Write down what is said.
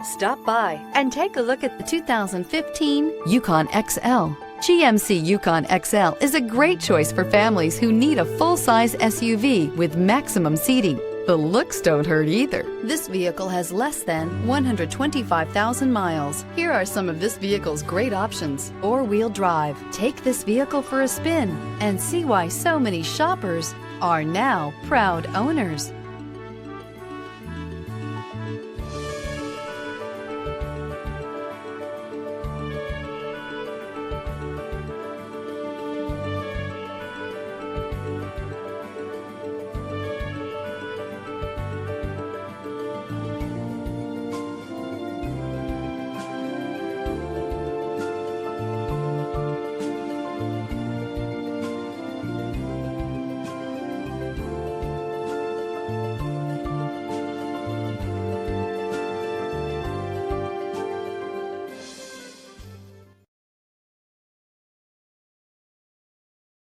Stop by and take a look at the 2015 Yukon XL. GMC Yukon XL is a great choice for families who need a full-size SUV with maximum seating. The looks don't hurt either. This vehicle has less than 125,000 miles. Here are some of this vehicle's great options: four-wheel drive. Take this vehicle for a spin and see why so many shoppers are now proud owners.